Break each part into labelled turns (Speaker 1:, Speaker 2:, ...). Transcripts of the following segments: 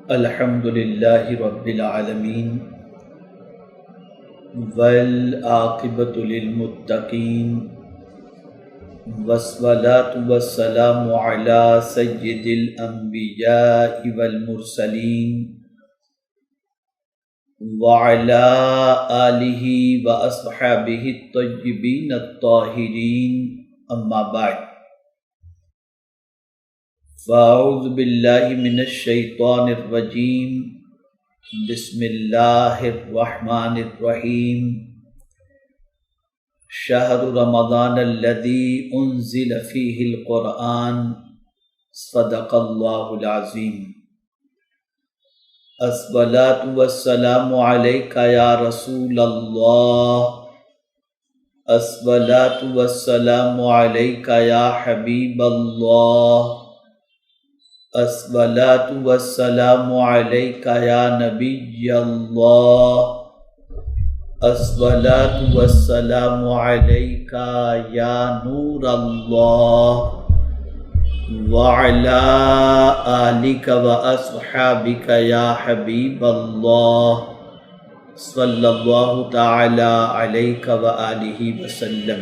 Speaker 1: الحمد للہ رب العالمین والعاقبۃ للمتقین والصلاۃ والسلام علی سید الانبیاء والمرسلین وعلی آلہ واصحابہ الطیبین الطاہرین اما بعد فاعوذ باللہ من الشیطان الرجیم بسم اللہ الرحمن الرحیم شہر رمضان الذی انزل فیہ القرآن صدق اللہ العظیم الصلاۃ والسلام علیک یا رسول اللہ الصلاۃ والسلام علیک یا حبیب اللہ الصلاۃ والسلام علیک یا نبی اللہ الصلاۃ والسلام علیک یا نور اللہ وعلی آلک واصحابک یا حبیب اللہ صلی اللہ تعالی علیک وآلہ وسلم۔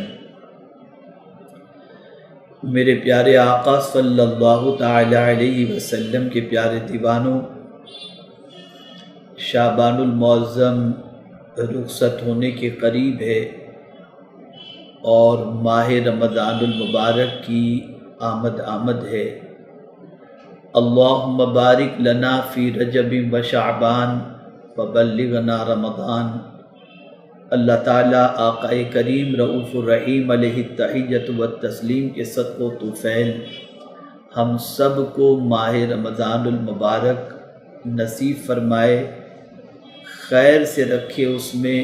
Speaker 1: میرے پیارے آقا صلی اللہ تعالی علیہ وسلم کے پیارے دیوانوں، شعبان المعظم رخصت ہونے کے قریب ہے اور ماہ رمضان المبارک کی آمد ہے۔ اللہم بارک لنا فی رجب و شعبان وبلغنا رمضان۔ اللہ تعالیٰ آقا کریم رؤوف الرحیم علیہ التحیۃ والتسلیم کے صدق و طفیل ہم سب کو ماہ رمضان المبارک نصیب فرمائے، خیر سے رکھے اس میں،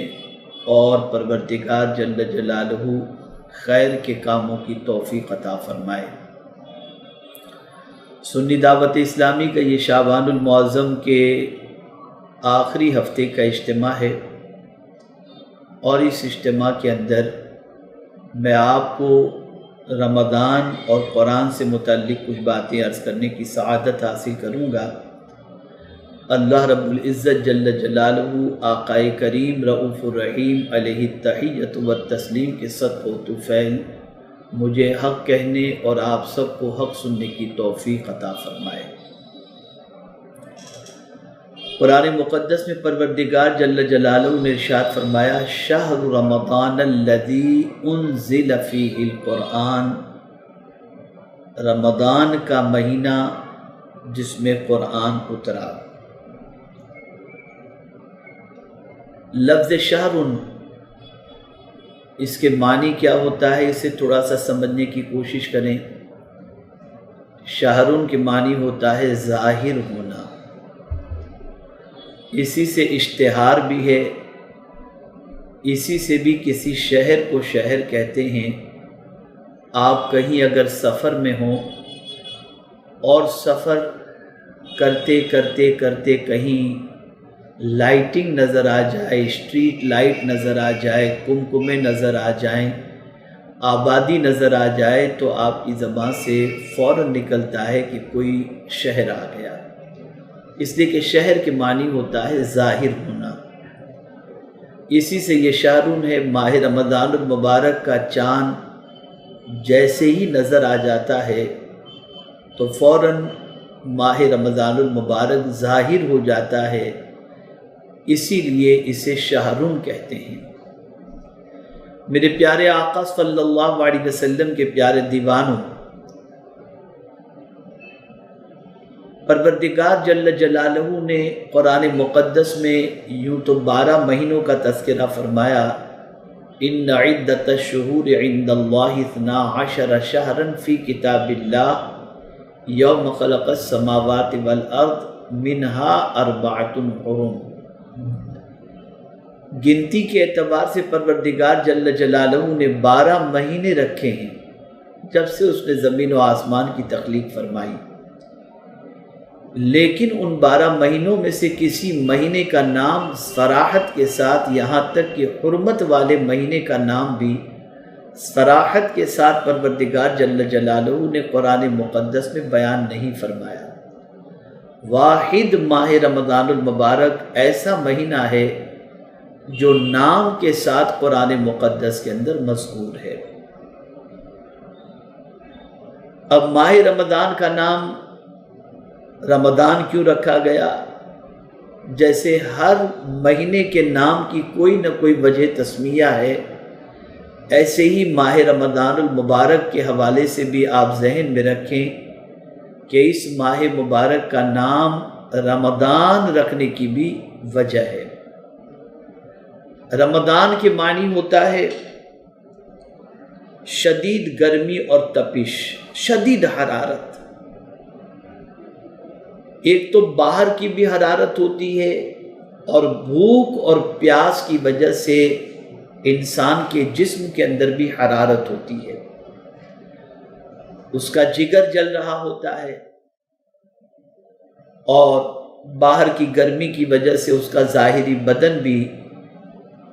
Speaker 1: اور پروردگار جل جلالہ خیر کے کاموں کی توفیق عطا فرمائے۔ سنی دعوت اسلامی کا یہ شعبان المعظم کے آخری ہفتے کا اجتماع ہے، اور اس اجتماع کے اندر میں آپ کو رمضان اور قرآن سے متعلق کچھ باتیں عرض کرنے کی سعادت حاصل کروں گا۔ اللہ رب العزت جل جلالہ آقا کریم رؤوف الرحیم علیہ التحیۃ والتسلیم کے صدق و طفیل مجھے حق کہنے اور آپ سب کو حق سننے کی توفیق عطا فرمائے۔ قرآن مقدس میں پروردگار جل جلالہ نے ارشاد فرمایا، شہر رمضان الذی انزل فیہ القرآن، رمضان کا مہینہ جس میں قرآن اترا۔ لفظ شہر اس کے معنی کیا ہوتا ہے، اسے تھوڑا سا سمجھنے کی کوشش کریں۔ شہرن کے معنی ہوتا ہے ظاہر ہونا، اسی سے اشتہار بھی ہے، اسی سے بھی کسی شہر کو شہر کہتے ہیں۔ آپ کہیں اگر سفر میں ہوں اور سفر کرتے کرتے کرتے کہیں لائٹنگ نظر آ جائے، اسٹریٹ لائٹ نظر آ جائے، کمکمے نظر آ جائیں، آبادی نظر آ جائے، تو آپ کی زبان سے فوراً نکلتا ہے کہ کوئی شہر آ گیا، اس لیے کہ شہر کے معنی ہوتا ہے ظاہر ہونا۔ اسی سے یہ شہرون ہے۔ ماہ رمضان المبارک کا چاند جیسے ہی نظر آ جاتا ہے تو فوراً ماہ رمضان المبارک ظاہر ہو جاتا ہے، اسی لیے اسے شہرون کہتے ہیں۔ میرے پیارے آقا صلی اللہ علیہ وسلم کے پیارے دیوانوں، پروردگار جل جلالہ نے قرآن مقدس میں یوں تو 12 مہینوں کا تذکرہ فرمایا، ان عدۃ الشہور عند اللہ 12 شہرا فی کتاب اللہ یوم خلق السماوات والارض منها 4 حرم۔ گنتی کے اعتبار سے پروردگار جل جلالہ نے 12 مہینے رکھے ہیں جب سے اس نے زمین و آسمان کی تخلیق فرمائی، لیکن ان 12 مہینوں میں سے کسی مہینے کا نام صراحت کے ساتھ، یہاں تک کہ حرمت والے مہینے کا نام بھی صراحت کے ساتھ پروردگار جل جلالہ نے قرآن مقدس میں بیان نہیں فرمایا۔ واحد ماہ رمضان المبارک ایسا مہینہ ہے جو نام کے ساتھ قرآن مقدس کے اندر مذکور ہے۔ اب ماہ رمضان کا نام رمضان کیوں رکھا گیا؟ جیسے ہر مہینے کے نام کی کوئی نہ کوئی وجہ تسمیہ ہے، ایسے ہی ماہ رمضان المبارک کے حوالے سے بھی آپ ذہن میں رکھیں کہ اس ماہ مبارک کا نام رمضان رکھنے کی بھی وجہ ہے۔ رمضان کے معنی ہوتا ہے شدید گرمی اور تپش، شدید حرارت۔ ایک تو باہر کی بھی حرارت ہوتی ہے اور بھوک اور پیاس کی وجہ سے انسان کے جسم کے اندر بھی حرارت ہوتی ہے، اس کا جگر جل رہا ہوتا ہے اور باہر کی گرمی کی وجہ سے اس کا ظاہری بدن بھی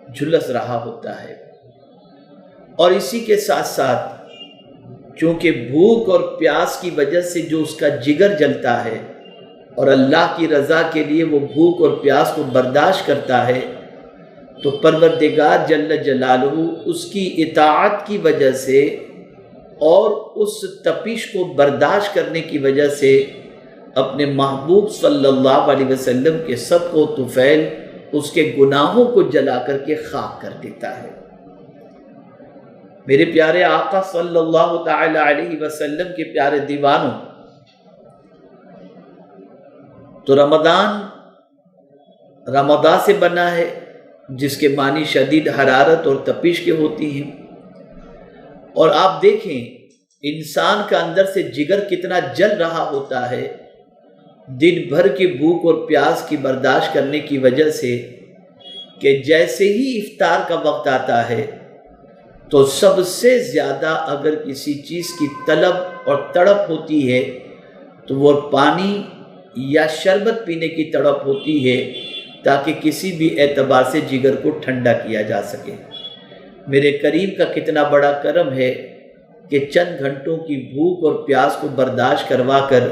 Speaker 1: جھلس رہا ہوتا ہے۔ اور اسی کے ساتھ ساتھ چونکہ بھوک اور پیاس کی وجہ سے جو اس کا جگر جلتا ہے اور اللہ کی رضا کے لیے وہ بھوک اور پیاس کو برداشت کرتا ہے، تو پروردگار جل جلالہ اس کی اطاعت کی وجہ سے اور اس تپش کو برداشت کرنے کی وجہ سے اپنے محبوب صلی اللہ علیہ وسلم کے صدقہ و طفیل اس کے گناہوں کو جلا کر کے خاک کر دیتا ہے۔ میرے پیارے آقا صلی اللہ تعالی علیہ وسلم کے پیارے دیوانوں، تو رمضان سے بنا ہے جس کے معنی شدید حرارت اور تپش کے ہوتی ہیں، اور آپ دیکھیں انسان کا اندر سے جگر کتنا جل رہا ہوتا ہے دن بھر کی بھوک اور پیاس کی برداشت کرنے کی وجہ سے، کہ جیسے ہی افطار کا وقت آتا ہے تو سب سے زیادہ اگر کسی چیز کی طلب اور تڑپ ہوتی ہے تو وہ پانی یا شربت پینے کی تڑپ ہوتی ہے، تاکہ کسی بھی اعتبار سے جگر کو ٹھنڈا کیا جا سکے۔ میرے کریم کا کتنا بڑا کرم ہے کہ چند گھنٹوں کی بھوک اور پیاس کو برداشت کروا کر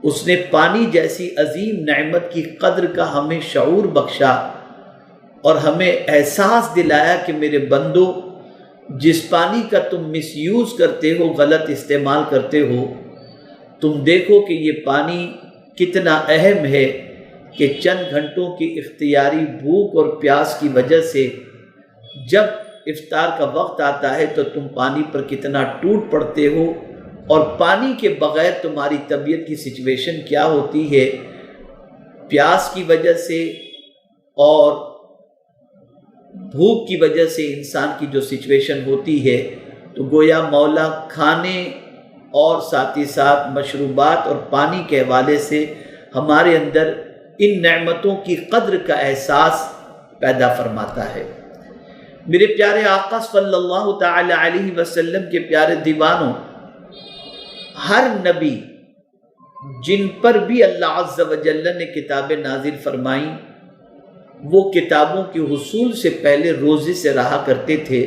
Speaker 1: اس نے پانی جیسی عظیم نعمت کی قدر کا ہمیں شعور بخشا اور ہمیں احساس دلایا کہ میرے بندو، جس پانی کا تم مس یوز کرتے ہو، غلط استعمال کرتے ہو، تم دیکھو کہ یہ پانی کتنا اہم ہے کہ چند گھنٹوں کی اختیاری بھوک اور پیاس کی وجہ سے جب افطار کا وقت آتا ہے تو تم پانی پر کتنا ٹوٹ پڑتے ہو، اور پانی کے بغیر تمہاری طبیعت کی سچویشن کیا ہوتی ہے۔ پیاس کی وجہ سے اور بھوک کی وجہ سے انسان کی جو سچویشن ہوتی ہے، تو گویا مولا کھانے اور ساتھ ہی ساتھ مشروبات اور پانی کے حوالے سے ہمارے اندر ان نعمتوں کی قدر کا احساس پیدا فرماتا ہے۔ میرے پیارے آقا صلی اللہ تعالی علیہ وسلم کے پیارے دیوانوں، ہر نبی جن پر بھی اللہ عز و جل نے کتابیں نازل فرمائیں، وہ کتابوں کے حصول سے پہلے روزے سے رہا کرتے تھے۔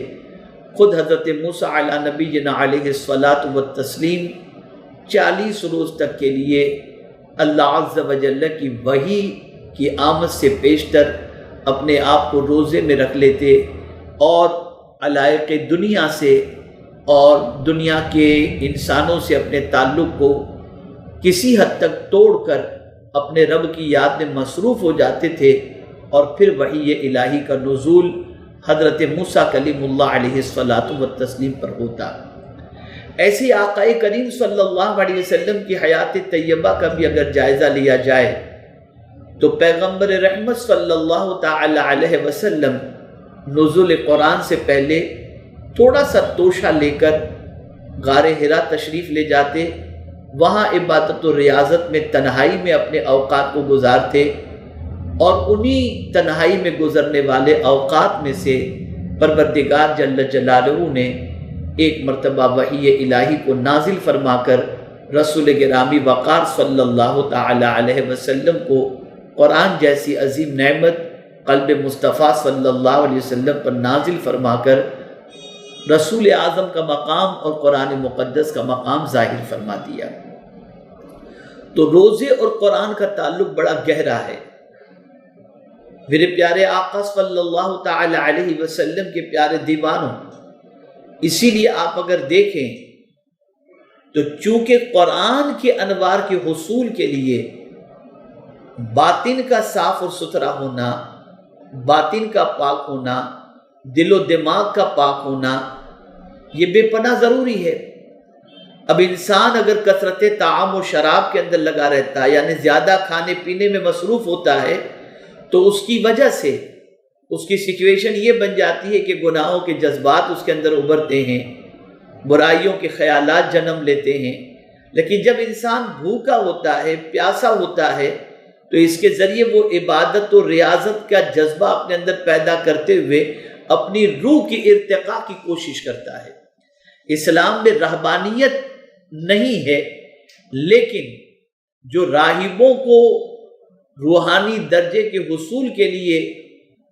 Speaker 1: خود حضرت موسیٰ علی نبینا علیہ الصلاۃ والتسلیم 40 روز تک کے لیے اللہ عز و جل کی وحی کی آمد سے پیشتر اپنے آپ کو روزے میں رکھ لیتے اور علائق دنیا سے اور دنیا کے انسانوں سے اپنے تعلق کو کسی حد تک توڑ کر اپنے رب کی یاد میں مصروف ہو جاتے تھے، اور پھر وحی الہی کا نزول حضرت موسیٰ کلیم اللہ علیہ الصلاۃ والتسلیم پر ہوتا۔ ایسے آقا کریم صلی اللہ علیہ وسلم کی حیات طیبہ کا بھی اگر جائزہ لیا جائے تو پیغمبر رحمت صلی اللہ تعالی علیہ وسلم نزول قرآن سے پہلے تھوڑا سا توشہ لے کر غار حرا تشریف لے جاتے، وہاں عبادت و ریاضت میں تنہائی میں اپنے اوقات کو گزارتے، اور انہی تنہائی میں گزرنے والے اوقات میں سے پروردگار جل جلالہ نے ایک مرتبہ وحی الہی کو نازل فرما کر رسول گرامی وقار صلی اللہ تعالی علیہ وسلم کو قرآن جیسی عظیم نعمت قلب مصطفیٰ صلی اللہ علیہ وسلم پر نازل فرما کر رسول اعظم کا مقام اور قرآن مقدس کا مقام ظاہر فرما دیا۔ تو روزے اور قرآن کا تعلق بڑا گہرا ہے۔ میرے پیارے آقا صلی اللہ تعالی علیہ وسلم کے پیارے دیوانوں، اسی لیے آپ اگر دیکھیں تو چونکہ قرآن کے انوار کے حصول کے لیے باطن کا صاف اور ستھرا ہونا، باطن کا پاک ہونا، دل و دماغ کا پاک ہونا، یہ بے پناہ ضروری ہے۔ اب انسان اگر کثرت طعام و شراب کے اندر لگا رہتا ہے، یعنی زیادہ کھانے پینے میں مصروف ہوتا ہے، تو اس کی وجہ سے اس کی سچویشن یہ بن جاتی ہے کہ گناہوں کے جذبات اس کے اندر ابھرتے ہیں، برائیوں کے خیالات جنم لیتے ہیں۔ لیکن جب انسان بھوکا ہوتا ہے، پیاسا ہوتا ہے، تو اس کے ذریعے وہ عبادت و ریاضت کا جذبہ اپنے اندر پیدا کرتے ہوئے اپنی روح کی ارتقاء کی کوشش کرتا ہے۔ اسلام میں رہبانیت نہیں ہے، لیکن جو راہبوں کو روحانی درجے کے حصول کے لیے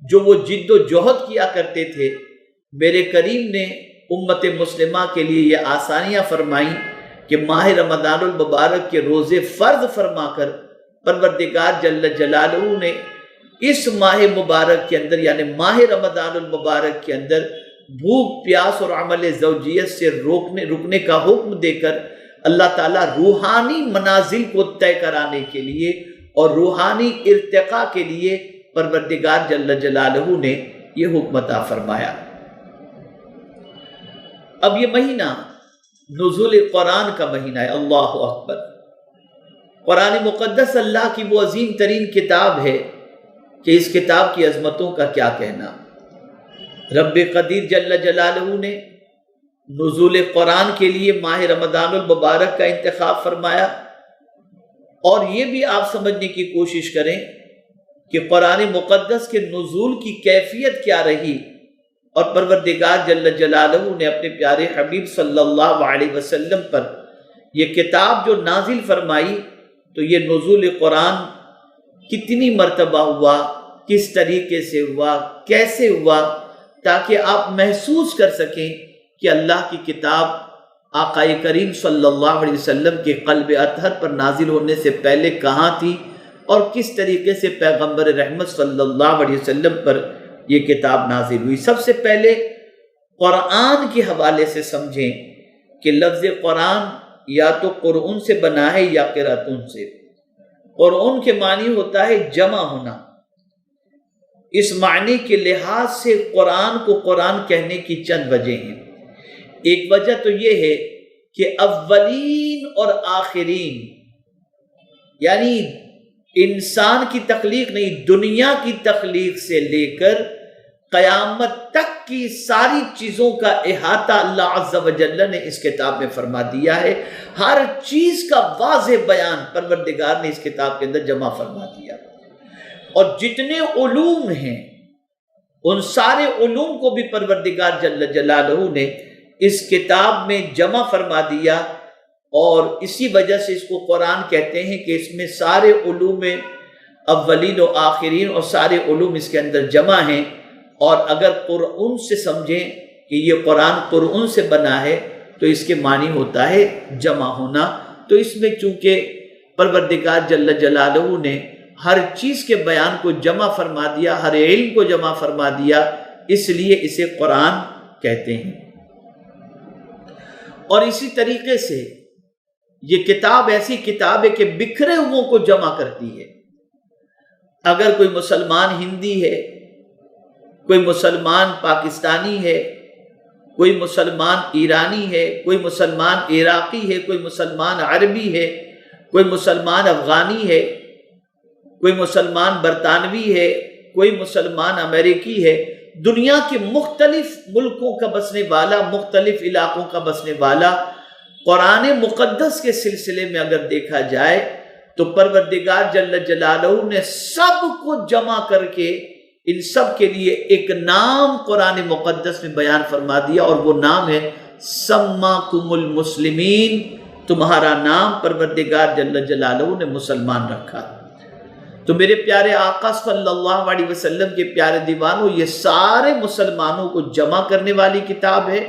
Speaker 1: جو وہ جد و جہد کیا کرتے تھے، میرے کریم نے امت مسلمہ کے لیے یہ آسانیاں فرمائیں کہ ماہ رمضان المبارک کے روزے فرض فرما کر پروردگار جل جلالہ نے اس ماہ مبارک کے اندر، یعنی ماہ رمضان المبارک کے اندر بھوک پیاس اور عمل زوجیت سے رکنے کا حکم دے کر اللہ تعالیٰ روحانی منازل کو طے کرانے کے لیے اور روحانی ارتقاء کے لیے پروردگار جل جلالہ نے یہ حکم عطا فرمایا۔ اب یہ مہینہ نزول قرآن کا مہینہ ہے۔ اللہ اکبر! قرآن مقدس اللہ کی وہ عظیم ترین کتاب ہے کہ اس کتاب کی عظمتوں کا کیا کہنا۔ رب قدیر جل جلالہ نے نزول قرآن کے لیے ماہ رمضان المبارک کا انتخاب فرمایا، اور یہ بھی آپ سمجھنے کی کوشش کریں کہ قرآن مقدس کے نزول کی کیفیت کیا رہی، اور پروردگار جل جلالہ نے اپنے پیارے حبیب صلی اللہ علیہ وسلم پر یہ کتاب جو نازل فرمائی، تو یہ نزول قرآن کتنی مرتبہ ہوا، کس طریقے سے ہوا، کیسے ہوا، تاکہ آپ محسوس کر سکیں کہ اللہ کی کتاب آقا کریم صلی اللہ علیہ وسلم کے قلب اطہر پر نازل ہونے سے پہلے کہاں تھی، اور کس طریقے سے پیغمبر رحمت صلی اللہ علیہ وسلم پر یہ کتاب نازل ہوئی۔ سب سے پہلے قرآن کے حوالے سے سمجھیں کہ لفظ قرآن یا تو قرآن سے بنا ہے یا قرأتن سے۔ قرآن کے معنی ہوتا ہے جمع ہونا۔ اس معنی کے لحاظ سے قرآن کو قرآن کہنے کی چند وجہ ہیں۔ ایک وجہ تو یہ ہے کہ اولین اور آخرین، یعنی انسان کی تخلیق نہیں، دنیا کی تخلیق سے لے کر قیامت تک کی ساری چیزوں کا احاطہ اللہ عز و جل نے اس کتاب میں فرما دیا ہے۔ ہر چیز کا واضح بیان پروردگار نے اس کتاب کے اندر جمع فرما دیا، اور جتنے علوم ہیں ان سارے علوم کو بھی پروردگار جل جلالہ نے اس کتاب میں جمع فرما دیا، اور اسی وجہ سے اس کو قرآن کہتے ہیں کہ اس میں سارے علوم اولین و آخرین اور سارے علوم اس کے اندر جمع ہیں۔ اور اگر قرآن سے سمجھیں کہ یہ قرآن قرآن سے بنا ہے تو اس کے معنی ہوتا ہے جمع ہونا۔ تو اس میں چونکہ پروردگار جل جلالہ نے ہر چیز کے بیان کو جمع فرما دیا، ہر علم کو جمع فرما دیا، اس لیے اسے قرآن کہتے ہیں۔ اور اسی طریقے سے یہ کتاب ایسی کتاب ہے کہ بکھرے ہوئوں کو جمع کرتی ہے۔ اگر کوئی مسلمان ہندی ہے، کوئی مسلمان پاکستانی ہے، کوئی مسلمان ایرانی ہے، کوئی مسلمان عراقی ہے، کوئی مسلمان عربی ہے، کوئی مسلمان افغانی ہے، کوئی مسلمان برطانوی ہے، کوئی مسلمان امریکی ہے، دنیا کے مختلف ملکوں کا بسنے والا، مختلف علاقوں کا بسنے والا، قرآن مقدس کے سلسلے میں اگر دیکھا جائے تو پروردگار جل جلالہ نے سب کو جمع کر کے ان سب کے لیے ایک نام قرآن مقدس میں بیان فرما دیا، اور وہ نام ہے سماکم المسلمین۔ تمہارا نام پروردگار جل جلالہ نے مسلمان رکھا۔ تو میرے پیارے آقا صلی اللہ علیہ وسلم کے پیارے دیوانوں، یہ سارے مسلمانوں کو جمع کرنے والی کتاب ہے،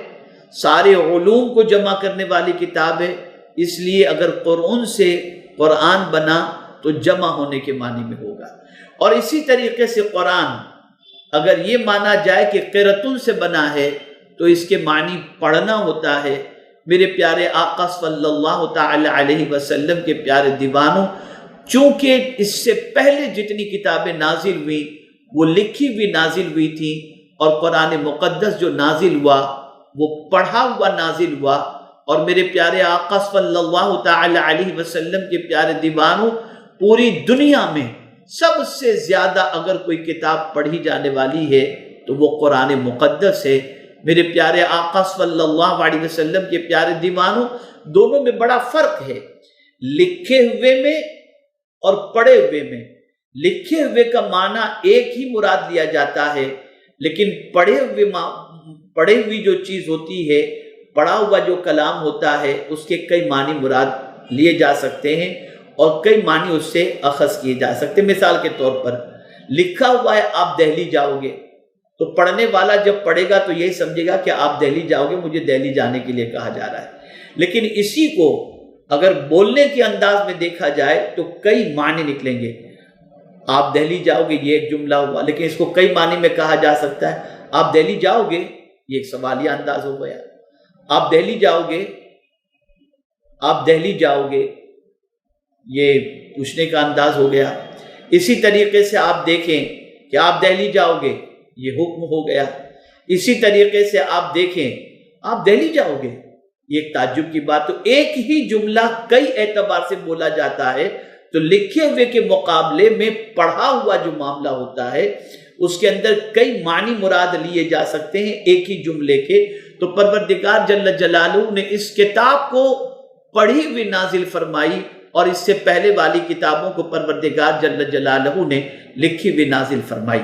Speaker 1: سارے علوم کو جمع کرنے والی کتاب ہے۔ اس لیے اگر قرآن سے قرآن بنا تو جمع ہونے کے معنی میں ہوگا۔ اور اسی طریقے سے قرآن اگر یہ مانا جائے کہ قرتن سے بنا ہے تو اس کے معنی پڑھنا ہوتا ہے۔ میرے پیارے آقا صلی اللہ تعالی علیہ وسلم کے پیارے دیوانوں، چونکہ اس سے پہلے جتنی کتابیں نازل ہوئی وہ لکھی ہوئی نازل ہوئی تھی، اور قرآن مقدس جو نازل ہوا وہ پڑھا ہوا نازل ہوا، اور میرے پیارے آقا صلی اللہ تعالی علیہ وسلم کے پیارے دیوانوں، پوری دنیا میں سب سے زیادہ اگر کوئی کتاب پڑھی جانے والی ہے تو وہ قرآن مقدس ہے۔ میرے پیارے آقا صلی اللہ علیہ وسلم کے پیارے دیوانوں، دونوں میں بڑا فرق ہے، لکھے ہوئے میں اور پڑھے ہوئے میں۔ لکھے ہوئے کا معنی ایک ہی مراد لیا جاتا ہے، لیکن پڑھے ہوئی جو چیز ہوتی ہے، پڑھا ہوا جو کلام ہوتا ہے، اس کے کئی معنی مراد لیے جا سکتے ہیں اور کئی معنی اس سے اخذ کیے جا سکتے ہیں۔ مثال کے طور پر لکھا ہوا ہے آپ دہلی جاؤ گے، تو پڑھنے والا جب پڑھے گا تو یہی سمجھے گا کہ آپ دہلی جاؤ گے، مجھے دہلی جانے کے لیے کہا جا رہا ہے۔ لیکن اسی کو اگر بولنے کے انداز میں دیکھا جائے تو کئی معنی نکلیں گے۔ آپ دہلی جاؤ گے یہ ایک جملہ ہوا، لیکن اس کو کئی معنی میں کہا جا سکتا ہے۔ آپ دہلی جاؤ گے یہ ایک سوالیہ انداز ہو گیا، آپ دہلی جاؤ گے، آپ دہلی جاؤ گے یہ پوچھنے کا انداز ہو گیا۔ اسی طریقے سے آپ دیکھیں کہ آپ دہلی جاؤ گے یہ حکم ہو گیا۔ اسی طریقے سے آپ دیکھیں آپ دہلی جاؤ گے یہ ایک تعجب کی بات۔ تو ایک ہی جملہ کئی اعتبار سے بولا جاتا ہے، تو لکھے ہوئے کے مقابلے میں پڑھا ہوا جو معاملہ ہوتا ہے اس کے اندر کئی معنی مراد لیے جا سکتے ہیں ایک ہی جملے کے۔ تو پروردگار جل جلالہ نے اس کتاب کو پڑھی ہوئی نازل فرمائی، اور اس سے پہلے والی کتابوں کو پروردگار جل جلالہ نے لکھی ہوئی نازل فرمائی۔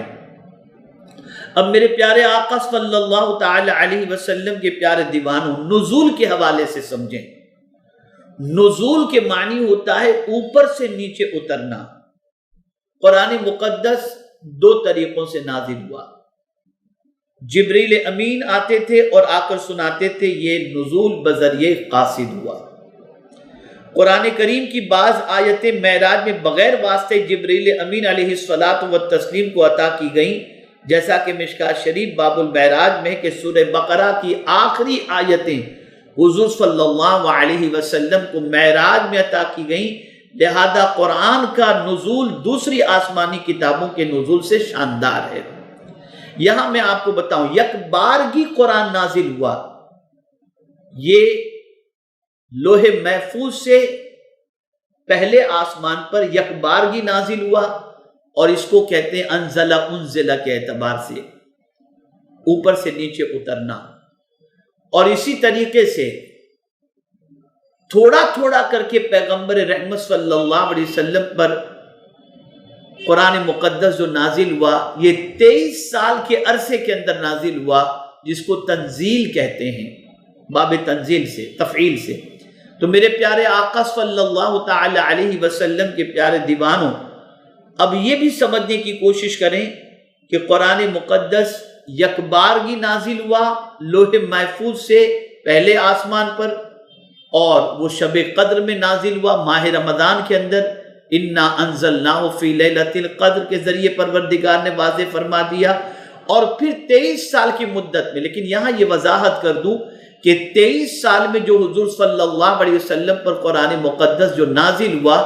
Speaker 1: اب میرے پیارے آقا صلی اللہ تعالی علیہ وسلم کے پیارے دیوانوں، نزول کے حوالے سے سمجھیں۔ نزول کے معنی ہوتا ہے اوپر سے نیچے اترنا۔ قرآن مقدس دو طریقوں سے نازل ہوا، جبریل امین آتے تھے اور آ کر سناتے تھے، یہ نزول بذریعہ قاصد ہوا۔ قرآن کریم کی بعض آیتیں معراج میں بغیر واسطے جبریل امین علیہ الصلاۃ والتسلیم کو عطا کی گئیں، جیسا کہ مشکات شریف باب المعراج میں کہ سورہ بقرہ کی آخری آیتیں حضور صلی اللہ علیہ وسلم کو معراج میں عطا کی گئیں، لہذا قرآن کا نزول دوسری آسمانی کتابوں کے نزول سے شاندار ہے۔ یہاں میں آپ کو بتاؤں، یک بارگی قرآن نازل ہوا، یہ لوح محفوظ سے پہلے آسمان پر یک بارگی نازل ہوا، اور اس کو کہتے ہیں انزلہ کے اعتبار سے اوپر سے نیچے اترنا۔ اور اسی طریقے سے تھوڑا تھوڑا کر کے پیغمبر رحمت صلی اللہ علیہ وسلم پر قرآن مقدس جو نازل ہوا، یہ 23 سال کے عرصے کے اندر نازل ہوا، جس کو تنزیل کہتے ہیں، باب تنزیل سے، تفعیل سے۔ تو میرے پیارے آقا صلی اللہ تعالی علیہ وسلم کے پیارے دیوانوں، اب یہ بھی سمجھنے کی کوشش کریں کہ قرآن مقدس یکبارگی نازل ہوا لوح محفوظ سے پہلے آسمان پر، اور وہ شب قدر میں نازل ہوا ماہ رمضان کے اندر، انا انزلناہ فی لیلۃ القدر کے ذریعے پروردگار نے واضح فرما دیا، اور پھر 23 سال کی مدت میں۔ لیکن یہاں یہ وضاحت کر دوں کہ 23 سال میں جو حضور صلی اللہ علیہ وسلم پر قرآن مقدس جو نازل ہوا،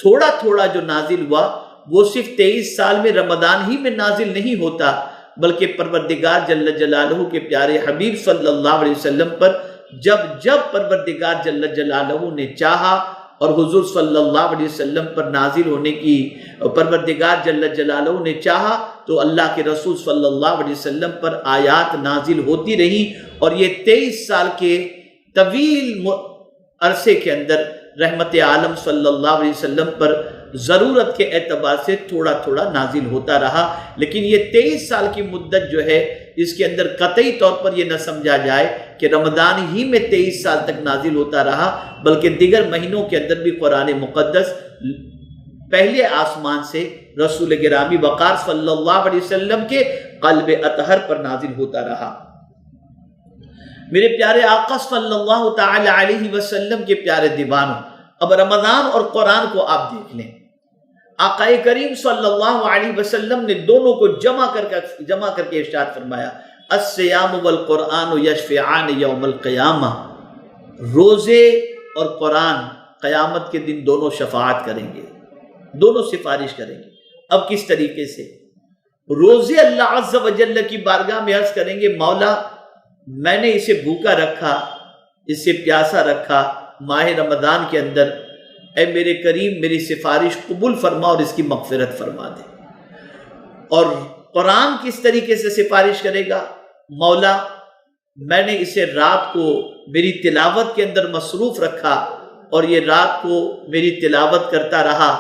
Speaker 1: تھوڑا تھوڑا جو نازل ہوا، وہ صرف 23 سال میں رمضان ہی میں نازل نہیں ہوتا، بلکہ پروردگار جل جلالہ کے پیارے حبیب صلی اللہ علیہ وسلم پر جب پروردگار جل جلالہ نے چاہا اور حضور صلی اللہ علیہ وسلم پر نازل ہونے کی پروردگار جل جلالہ نے چاہا تو اللہ کے رسول صلی اللہ علیہ وسلم پر آیات نازل ہوتی رہی، اور یہ 23 سال کے طویل عرصے کے اندر رحمت عالم صلی اللہ علیہ وسلم پر ضرورت کے اعتبار سے تھوڑا تھوڑا نازل ہوتا رہا۔ لیکن یہ 23 سال کی مدت جو ہے، اس کے اندر قطعی طور پر یہ نہ سمجھا جائے کہ رمضان ہی میں 23 سال تک نازل ہوتا رہا، بلکہ دیگر مہینوں کے اندر بھی قرآن مقدس پہلے آسمان سے رسول گرامی وقار صلی اللہ علیہ وسلم کے قلب اطہر پر نازل ہوتا رہا۔ میرے پیارے آقا صلی اللہ تعالی علیہ وسلم کے پیارے دیوانوں، اب رمضان اور قرآن کو آپ دیکھ لیں۔ آقا کریم صلی اللہ علیہ وسلم نے دونوں کو جمع کر کے ارشاد فرمایا، الصیام والقرآن یشفعان یوم القیامہ، روزے اور قرآن قیامت کے دن دونوں شفاعت کریں گے، دونوں سفارش کریں گے۔ اب کس طریقے سے؟ روزے اللہ عز و جل کی بارگاہ میں عرض کریں گے، مولا میں نے اسے بھوکا رکھا، اسے پیاسا رکھا ماہ رمضان کے اندر، اے میرے کریم میری سفارش قبول فرما اور اس کی مغفرت فرما دے۔ اور قرآن کس طریقے سے سفارش کرے گا؟ مولا میں نے اسے رات کو میری تلاوت کے اندر مصروف رکھا اور یہ رات کو میری تلاوت کرتا رہا،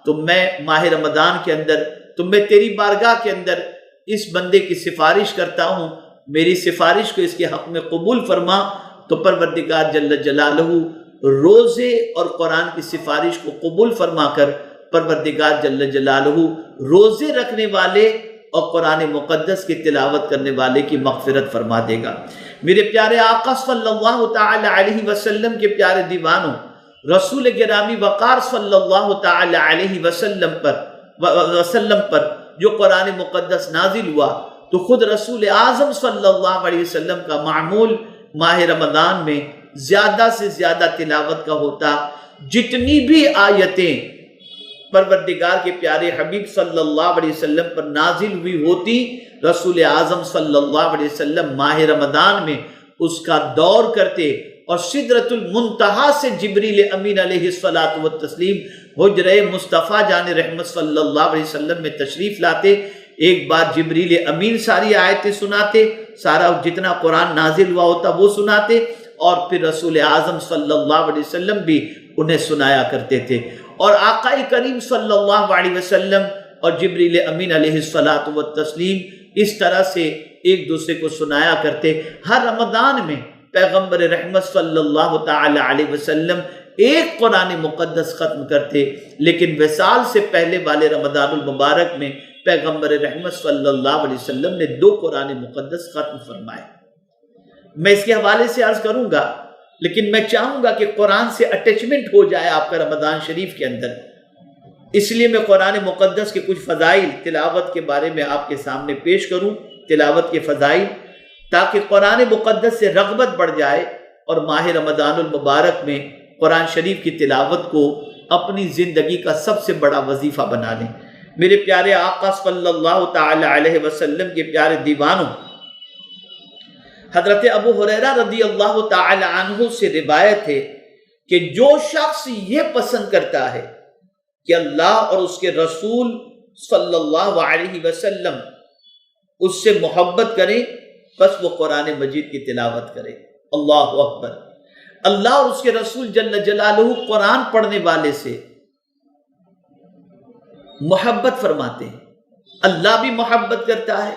Speaker 1: تو میں ماہ رمضان کے اندر تو میں تیری بارگاہ کے اندر اس بندے کی سفارش کرتا ہوں، میری سفارش کو اس کے حق میں قبول فرما۔ تو پروردگار جل جلالہ روزے اور قرآن کی سفارش کو قبول فرما کر پروردگار جل جلالہ روزے رکھنے والے اور قرآن مقدس کی تلاوت کرنے والے کی مغفرت فرما دے گا۔ میرے پیارے آقا صلی اللہ تعالی علیہ وسلم کے پیارے دیوانوں، رسول گرامی وقار صلی اللہ تعالی علیہ وسلم پر جو قرآن مقدس نازل ہوا، تو خود رسول اعظم صلی اللہ علیہ وسلم کا معمول ماہ رمضان میں زیادہ سے زیادہ تلاوت کا ہوتا۔ جتنی بھی آیتیں پروردگار کے پیارے حبیب صلی اللہ علیہ وسلم پر نازل ہوئی ہوتی، رسول اعظم صلی اللہ علیہ وسلم ماہ رمضان میں اس کا دور کرتے اور سدرۃ المنتہا سے جبریل امین علیہ الصلاۃ والتسلیم حجرہ مصطفیٰ جان رحمت صلی اللہ علیہ وسلم میں تشریف لاتے۔ ایک بار جبریل امین ساری آیتیں سناتے، سارا جتنا قرآن نازل ہوا ہوتا وہ سناتے، اور پھر رسول اعظم صلی اللہ علیہ وسلم بھی انہیں سنایا کرتے تھے۔ اور آقا کریم صلی اللہ علیہ وسلم اور جبریل امین علیہ الصلاۃ والتسلیم اس طرح سے ایک دوسرے کو سنایا کرتے۔ ہر رمضان میں پیغمبر رحمت صلی اللہ تعالی علیہ وسلم ایک قرآن مقدس ختم کرتے، لیکن وصال سے پہلے والے رمضان المبارک میں پیغمبر رحمت صلی اللہ علیہ وسلم نے 2 قرآن مقدس ختم فرمائے۔ میں اس کے حوالے سے عرض کروں گا، لیکن میں چاہوں گا کہ قرآن سے اٹیچمنٹ ہو جائے آپ کا رمضان شریف کے اندر، اس لیے میں قرآن مقدس کے کچھ فضائل تلاوت کے بارے میں آپ کے سامنے پیش کروں، تلاوت کے فضائل، تاکہ قرآن مقدس سے رغبت بڑھ جائے اور ماہ رمضان المبارک میں قرآن شریف کی تلاوت کو اپنی زندگی کا سب سے بڑا وظیفہ بنا لیں۔ میرے پیارے آقا صلی اللہ تعالی علیہ وسلم کے پیارے دیوانوں، حضرت ابو ہریرہ رضی اللہ تعالی عنہ سے روایت ہے کہ جو شخص یہ پسند کرتا ہے کہ اللہ اور اس کے رسول صلی اللہ علیہ وسلم اس سے محبت کریں، بس وہ قرآن مجید کی تلاوت کرے۔ اللہ اکبر! اللہ اور اس کے رسول جل جلالہ قرآن پڑھنے والے سے محبت فرماتے ہیں، اللہ بھی محبت کرتا ہے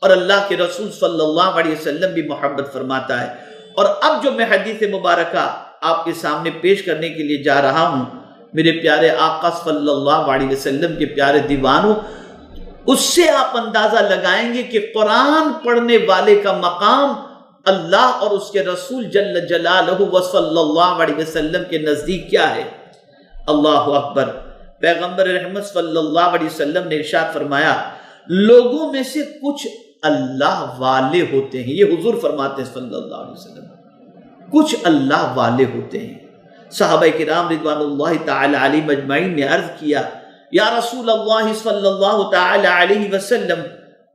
Speaker 1: اور اللہ کے رسول صلی اللہ علیہ وسلم بھی محبت فرماتا ہے۔ اور اب جو میں حدیث مبارکہ آپ کے سامنے پیش کرنے کے لیے جا رہا ہوں، میرے پیارے آقا صلی اللہ علیہ وسلم کے پیارے دیوانوں، اس سے آپ اندازہ لگائیں گے کہ قرآن پڑھنے والے کا مقام اللہ اور اس کے رسول جل جلالہ و صلی اللہ علیہ وسلم کے نزدیک کیا ہے۔ اللہ اکبر! پیغمبر رحمت صلی اللہ علیہ وسلم نے ارشاد فرمایا، لوگوں میں سے کچھ اللہ والے ہوتے ہیں، یہ حضور فرماتے ہیں صلی اللہ علیہ وسلم، کچھ اللہ والے ہوتے ہیں۔ صحابہ کرام رضوان اللہ تعالی علیہم اجمعین نے عرض کیا، یا رسول اللہ صلی اللہ تعالی علیہ وسلم،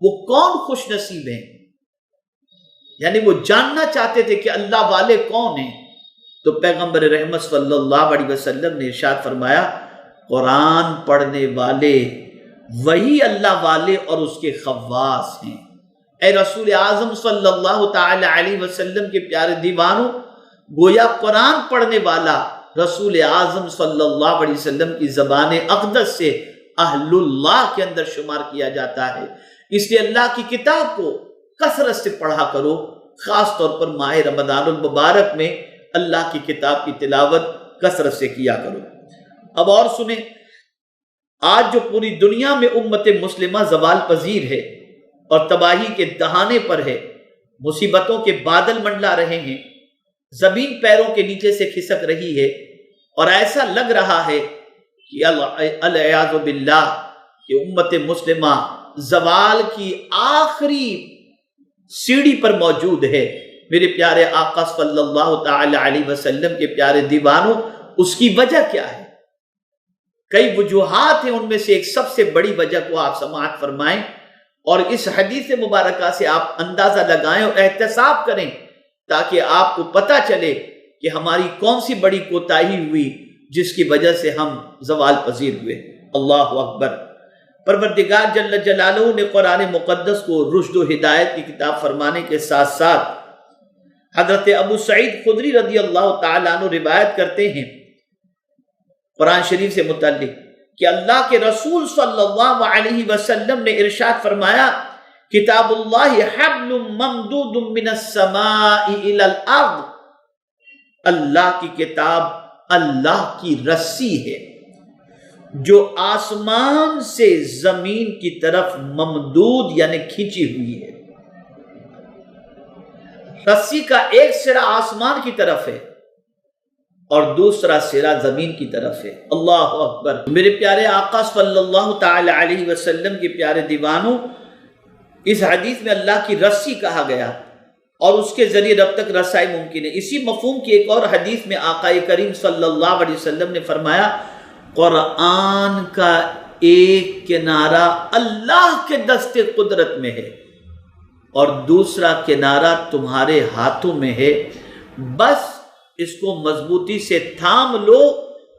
Speaker 1: وہ کون خوش نصیب ہیں؟ یعنی وہ جاننا چاہتے تھے کہ اللہ والے کون ہیں۔ تو پیغمبر رحمت صلی اللہ علیہ وسلم نے ارشاد فرمایا، قرآن پڑھنے والے وہی اللہ والے اور اس کے خواص ہیں۔ اے رسول اعظم صلی اللہ تعالی علیہ وسلم کے پیارے دیوانوں، گویا قرآن پڑھنے والا رسول اعظم صلی اللہ علیہ وسلم کی زبان اقدس سے اہل اللہ کے اندر شمار کیا جاتا ہے۔ اس لیے اللہ کی کتاب کو کثرت سے پڑھا کرو، خاص طور پر ماہ رمضان المبارک میں اللہ کی کتاب کی تلاوت کثرت سے کیا کرو۔ اب اور سنیں، آج جو پوری دنیا میں امت مسلمہ زوال پذیر ہے اور تباہی کے دہانے پر ہے، مصیبتوں کے بادل منڈلا رہے ہیں، زمین پیروں کے نیچے سے کھسک رہی ہے، اور ایسا لگ رہا ہے کہ العیاذ باللہ کہ امت مسلمہ زوال کی آخری سیڑھی پر موجود ہے۔ میرے پیارے آقا صلی اللہ تعالی علیہ وسلم کے پیارے دیوانوں، اس کی وجہ کیا ہے؟ کئی وجوہات ہیں، ان میں سے ایک سب سے بڑی وجہ کو آپ سماعت فرمائیں اور اس حدیث مبارکہ سے آپ اندازہ لگائیں اور احتساب کریں، تاکہ آپ کو پتہ چلے کہ ہماری کون سی بڑی کوتاہی ہوئی جس کی وجہ سے ہم زوال پذیر ہوئے۔ اللہ اکبر۔ پروردگار جل جلالہ نے قرآن مقدس کو رشد و ہدایت کی کتاب فرمانے کے ساتھ ساتھ حضرت ابو سعید خدری رضی اللہ تعالیٰ عنہ روایت کرتے ہیں قرآن شریف سے متعلق کہ اللہ کے رسول صلی اللہ علیہ وسلم نے ارشاد فرمایا، کتاب اللہ حبل ممدود من السماء الى الارض، اللہ کی کتاب اللہ کی رسی ہے جو آسمان سے زمین کی طرف ممدود یعنی کھینچی ہوئی ہے۔ رسی کا ایک سرا آسمان کی طرف ہے اور دوسرا سرا زمین کی طرف ہے۔ اللہ اکبر۔ میرے پیارے آقا صلی اللہ تعالی علیہ وسلم کے پیارے دیوانوں، اس حدیث میں اللہ کی رسی کہا گیا اور اس کے ذریعے رب تک رسائی ممکن ہے۔ اسی مفہوم کی ایک اور حدیث میں آقا کریم صلی اللہ علیہ وسلم نے فرمایا، قرآن کا ایک کنارہ اللہ کے دست قدرت میں ہے اور دوسرا کنارہ تمہارے ہاتھوں میں ہے، بس اس کو مضبوطی سے تھام لو،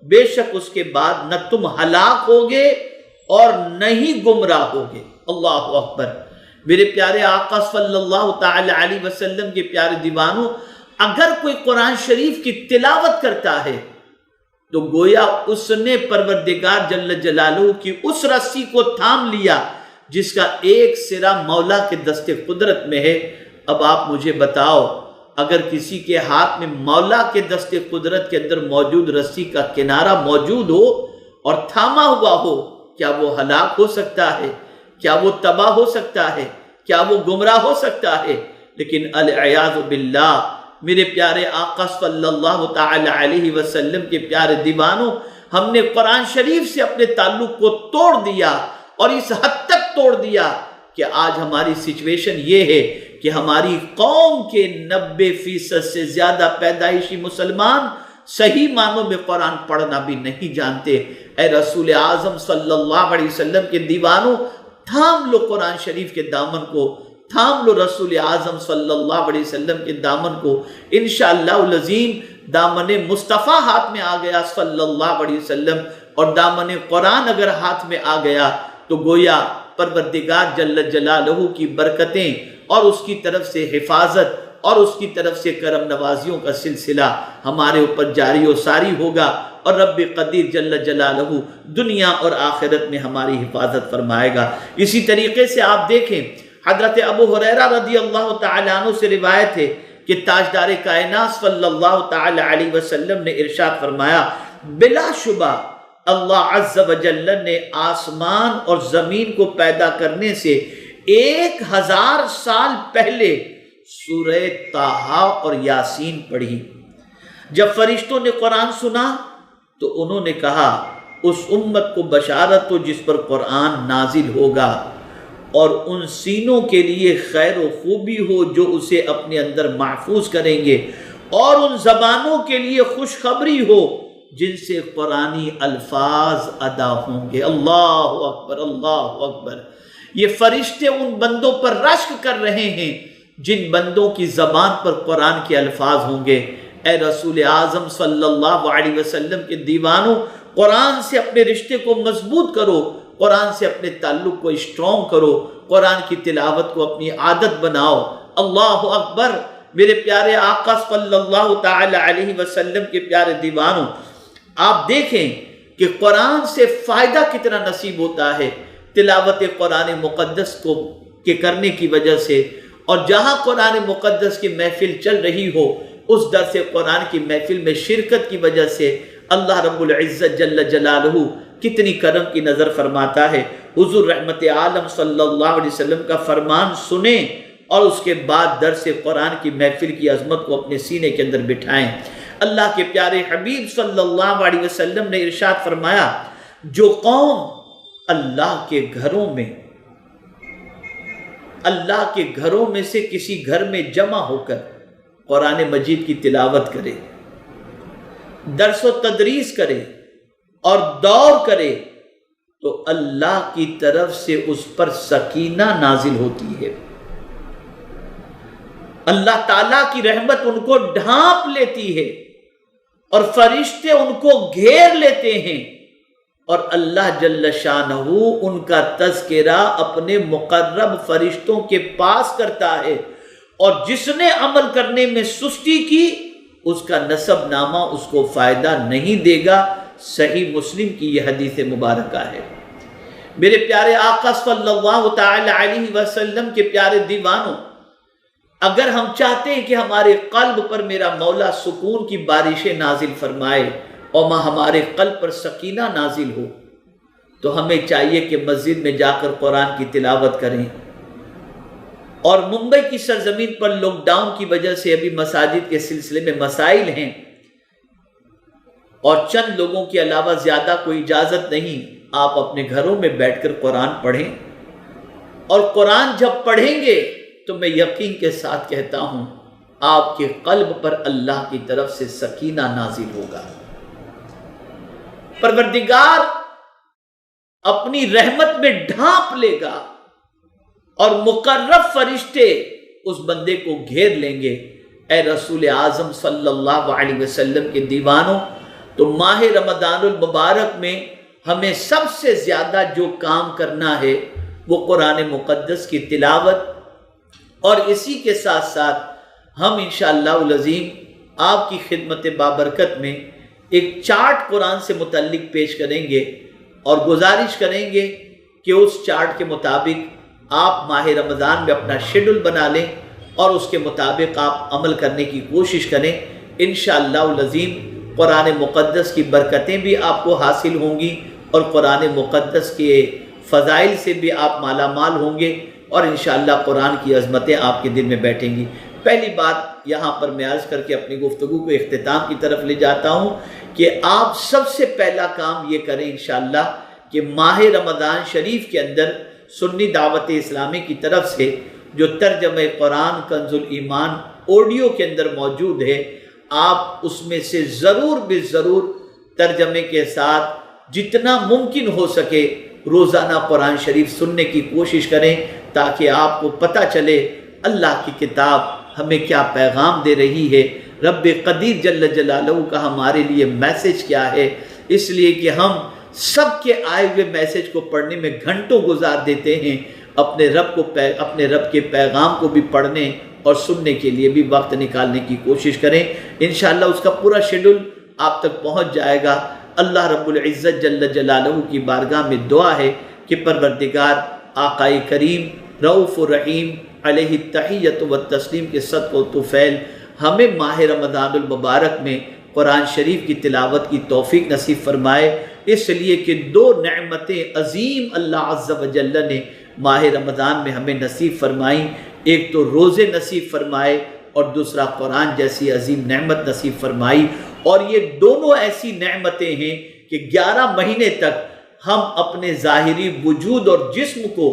Speaker 1: بے شک اس کے بعد نہ تم ہلاک ہوگے اور نہ ہی گمراہ ہوگے۔ اللہ اکبر۔ میرے پیارے آقا صلی اللہ تعالی علیہ وسلم کے پیارے دیوانوں، اگر کوئی قرآن شریف کی تلاوت کرتا ہے تو گویا اس نے پروردگار جل جلالہ کی اس رسی کو تھام لیا جس کا ایک سرا مولا کے دست قدرت میں ہے۔ اب آپ مجھے بتاؤ، اگر کسی کے ہاتھ میں مولا کے دست قدرت کے اندر موجود رسی کا کنارہ موجود ہو اور تھاما ہوا ہو، کیا وہ ہلاک ہو سکتا ہے؟ کیا وہ تباہ ہو سکتا ہے؟ کیا وہ گمراہ ہو سکتا ہے؟ لیکن العیاذ باللہ، میرے پیارے آقا صلی اللہ تعالی علیہ وسلم کے پیارے دیوانوں، ہم نے قرآن شریف سے اپنے تعلق کو توڑ دیا اور اس حد تک توڑ دیا کہ آج ہماری سچویشن یہ ہے کہ ہماری قوم کے 90% سے زیادہ پیدائشی مسلمان صحیح معنوں میں قرآن پڑھنا بھی نہیں جانتے۔ اے رسول اعظم صلی اللہ علیہ وسلم کے دیوانوں، تھام لو قرآن شریف کے دامن کو، تھام لو رسول اعظم صلی اللہ علیہ وسلم کے دامن کو، انشاءاللہ العظیم دامن مصطفیٰ ہاتھ میں آ گیا صلی اللہ علیہ وسلم، اور دامن قرآن اگر ہاتھ میں آ گیا تو گویا پروردگار جل جلالہ کی برکتیں اور اس کی طرف سے حفاظت اور اس کی طرف سے کرم نوازیوں کا سلسلہ ہمارے اوپر جاری و ساری ہوگا، اور رب قدیر جل جلالہ دنیا اور آخرت میں ہماری حفاظت فرمائے گا۔ اسی طریقے سے آپ دیکھیں، حضرت ابو ہریرہ رضی اللہ تعالیٰ عنہ سے روایت ہے کہ تاجدار کائنات صلی اللہ تعالی علیہ وسلم نے ارشاد فرمایا، بلا شبہ اللہ عز و جل نے آسمان اور زمین کو پیدا کرنے سے 1000 سال پہلے سورہ طٰہٰ اور یاسین پڑھی۔ جب فرشتوں نے قرآن سنا تو انہوں نے کہا، اس امت کو بشارت ہو جس پر قرآن نازل ہوگا، اور ان سینوں کے لیے خیر و خوبی ہو جو اسے اپنے اندر محفوظ کریں گے، اور ان زبانوں کے لیے خوشخبری ہو جن سے قرآنی الفاظ ادا ہوں گے۔ اللہ اکبر، اللہ اکبر۔ یہ فرشتے ان بندوں پر رشک کر رہے ہیں جن بندوں کی زبان پر قرآن کے الفاظ ہوں گے۔ اے رسول اعظم صلی اللہ علیہ وسلم کے دیوانوں، قرآن سے اپنے رشتے کو مضبوط کرو، قرآن سے اپنے تعلق کو اسٹرانگ کرو، قرآن کی تلاوت کو اپنی عادت بناؤ۔ اللہ اکبر۔ میرے پیارے آقا صلی اللہ تعالی علیہ وسلم کے پیارے دیوانوں، آپ دیکھیں کہ قرآن سے فائدہ کتنا نصیب ہوتا ہے تلاوت قرآن مقدس کو کے کرنے کی وجہ سے، اور جہاں قرآن مقدس کی محفل چل رہی ہو اس درس قرآن کی محفل میں شرکت کی وجہ سے اللہ رب العزت جل جلالہ کتنی کرم کی نظر فرماتا ہے۔ حضور رحمت عالم صلی اللہ علیہ وسلم کا فرمان سنیں اور اس کے بعد درس قرآن کی محفل کی عظمت کو اپنے سینے کے اندر بٹھائیں۔ اللہ کے پیارے حبیب صلی اللہ علیہ وسلم نے ارشاد فرمایا، جو قوم اللہ کے گھروں میں سے کسی گھر میں جمع ہو کر قرآن مجید کی تلاوت کرے، درس و تدریس کرے اور دور کرے، تو اللہ کی طرف سے اس پر سکینہ نازل ہوتی ہے۔ اللہ تعالیٰ کی رحمت ان کو ڈھانپ لیتی ہے اور فرشتے ان کو گھیر لیتے ہیں، اور اللہ جل شانہ ان کا تذکرہ اپنے مقرب فرشتوں کے پاس کرتا ہے، اور جس نے عمل کرنے میں سستی کی اس کا نسب نامہ اس کو فائدہ نہیں دے گا۔ صحیح مسلم کی یہ حدیث مبارکہ ہے۔ میرے پیارے آقا صلی اللہ تعالی علیہ وسلم کے پیارے دیوانوں، اگر ہم چاہتے ہیں کہ ہمارے قلب پر میرا مولا سکون کی بارشیں نازل فرمائے اور ہمارے قلب پر سکینہ نازل ہو، تو ہمیں چاہیے کہ مسجد میں جا کر قرآن کی تلاوت کریں۔ اور ممبئی کی سرزمین پر لاک ڈاؤن کی وجہ سے ابھی مساجد کے سلسلے میں مسائل ہیں، اور چند لوگوں کے علاوہ زیادہ کوئی اجازت نہیں۔ آپ اپنے گھروں میں بیٹھ کر قرآن پڑھیں، اور قرآن جب پڑھیں گے تو میں یقین کے ساتھ کہتا ہوں آپ کے قلب پر اللہ کی طرف سے سکینہ نازل ہوگا۔ پروردگار اپنی رحمت میں ڈھانپ لے گا اور مقرب فرشتے اس بندے کو گھیر لیں گے۔ اے رسول اعظم صلی اللہ علیہ وسلم کے دیوانوں، تو ماہ رمضان المبارک میں ہمیں سب سے زیادہ جو کام کرنا ہے وہ قرآن مقدس کی تلاوت، اور اسی کے ساتھ ساتھ ہم انشاءاللہ العظیم آپ کی خدمت بابرکت میں ایک چارٹ قرآن سے متعلق پیش کریں گے، اور گزارش کریں گے کہ اس چارٹ کے مطابق آپ ماہ رمضان میں اپنا شیڈول بنا لیں اور اس کے مطابق آپ عمل کرنے کی کوشش کریں۔ انشاءاللہ العظیم قرآن مقدس کی برکتیں بھی آپ کو حاصل ہوں گی، اور قرآن مقدس کے فضائل سے بھی آپ مالا مال ہوں گے، اور انشاءاللہ قرآن کی عظمتیں آپ کے دل میں بیٹھیں گی۔ پہلی بات یہاں پر میں عرض کر کے اپنی گفتگو کو اختتام کی طرف لے جاتا ہوں کہ آپ سب سے پہلا کام یہ کریں انشاءاللہ کہ ماہ رمضان شریف کے اندر سنی دعوت اسلامی کی طرف سے جو ترجمہ قرآن کنز الایمان آڈیو کے اندر موجود ہے، آپ اس میں سے ضرور بے ضرور ترجمے کے ساتھ جتنا ممکن ہو سکے روزانہ قرآن شریف سننے کی کوشش کریں، تاکہ آپ کو پتہ چلے اللہ کی کتاب ہمیں کیا پیغام دے رہی ہے، رب قدیر جل جلالہ کا ہمارے لیے میسج کیا ہے۔ اس لیے کہ ہم سب کے آئے ہوئے میسج کو پڑھنے میں گھنٹوں گزار دیتے ہیں، اپنے رب کے پیغام کو بھی پڑھنے اور سننے کے لیے بھی وقت نکالنے کی کوشش کریں۔ انشاءاللہ اس کا پورا شیڈول آپ تک پہنچ جائے گا۔ اللہ رب العزت جل جلالہ کی بارگاہ میں دعا ہے کہ پروردگار آقائے کریم رؤوف الرحیم علیہ التحیۃ والتسلیم کے صدقہ و طفیل ہمیں ماہ رمضان المبارک میں قرآن شریف کی تلاوت کی توفیق نصیب فرمائے، اس لیے کہ دو نعمتیں عظیم اللہ عز و جل نے ماہ رمضان میں ہمیں نصیب فرمائیں، ایک تو روزے نصیب فرمائے اور دوسرا قرآن جیسی عظیم نعمت نصیب فرمائی۔ اور یہ دونوں ایسی نعمتیں ہیں کہ 11 مہینے تک ہم اپنے ظاہری وجود اور جسم کو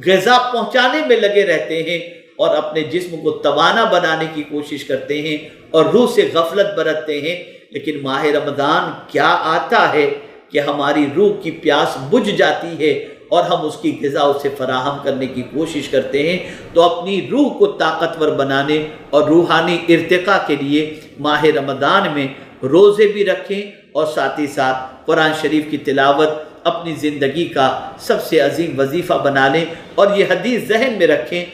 Speaker 1: غذا پہنچانے میں لگے رہتے ہیں اور اپنے جسم کو توانا بنانے کی کوشش کرتے ہیں اور روح سے غفلت برتتے ہیں، لیکن ماہ رمضان کیا آتا ہے کہ ہماری روح کی پیاس بجھ جاتی ہے اور ہم اس کی غذا اسے فراہم کرنے کی کوشش کرتے ہیں۔ تو اپنی روح کو طاقتور بنانے اور روحانی ارتقاء کے لیے ماہ رمضان میں روزے بھی رکھیں اور ساتھ ہی ساتھ قرآن شریف کی تلاوت اپنی زندگی کا سب سے عظیم وظیفہ بنا لیں، اور یہ حدیث ذہن میں رکھیں،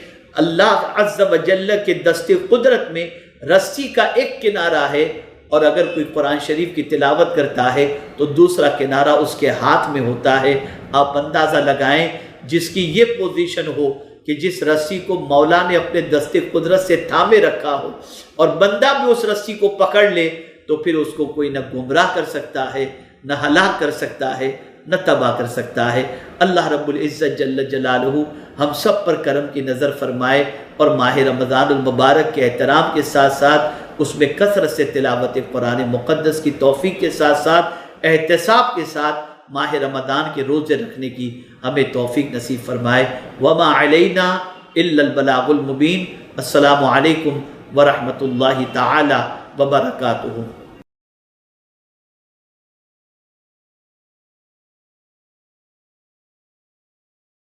Speaker 1: اللہ عز و جل کے دست قدرت میں رسی کا ایک کنارہ ہے، اور اگر کوئی قرآن شریف کی تلاوت کرتا ہے تو دوسرا کنارہ اس کے ہاتھ میں ہوتا ہے۔ آپ اندازہ لگائیں جس کی یہ پوزیشن ہو کہ جس رسی کو مولا نے اپنے دست قدرت سے تھامے رکھا ہو اور بندہ بھی اس رسی کو پکڑ لے تو پھر اس کو کوئی نہ گمراہ کر سکتا ہے نہ ہلاک کر سکتا ہے۔ نہ تباہ کر سکتا ہے۔ اللہ رب العزت جل جلالہ ہم سب پر کرم کی نظر فرمائے اور ماہ رمضان المبارک کے احترام کے ساتھ ساتھ اس میں کثرت سے تلاوت قرآن مقدس کی توفیق کے ساتھ ساتھ احتساب کے ساتھ ماہ رمضان کے روزے رکھنے کی ہمیں توفیق نصیب فرمائے۔ وما علینا الا البلاغ المبین۔ السلام علیکم ورحمۃ اللہ تعالی وبرکاتہ۔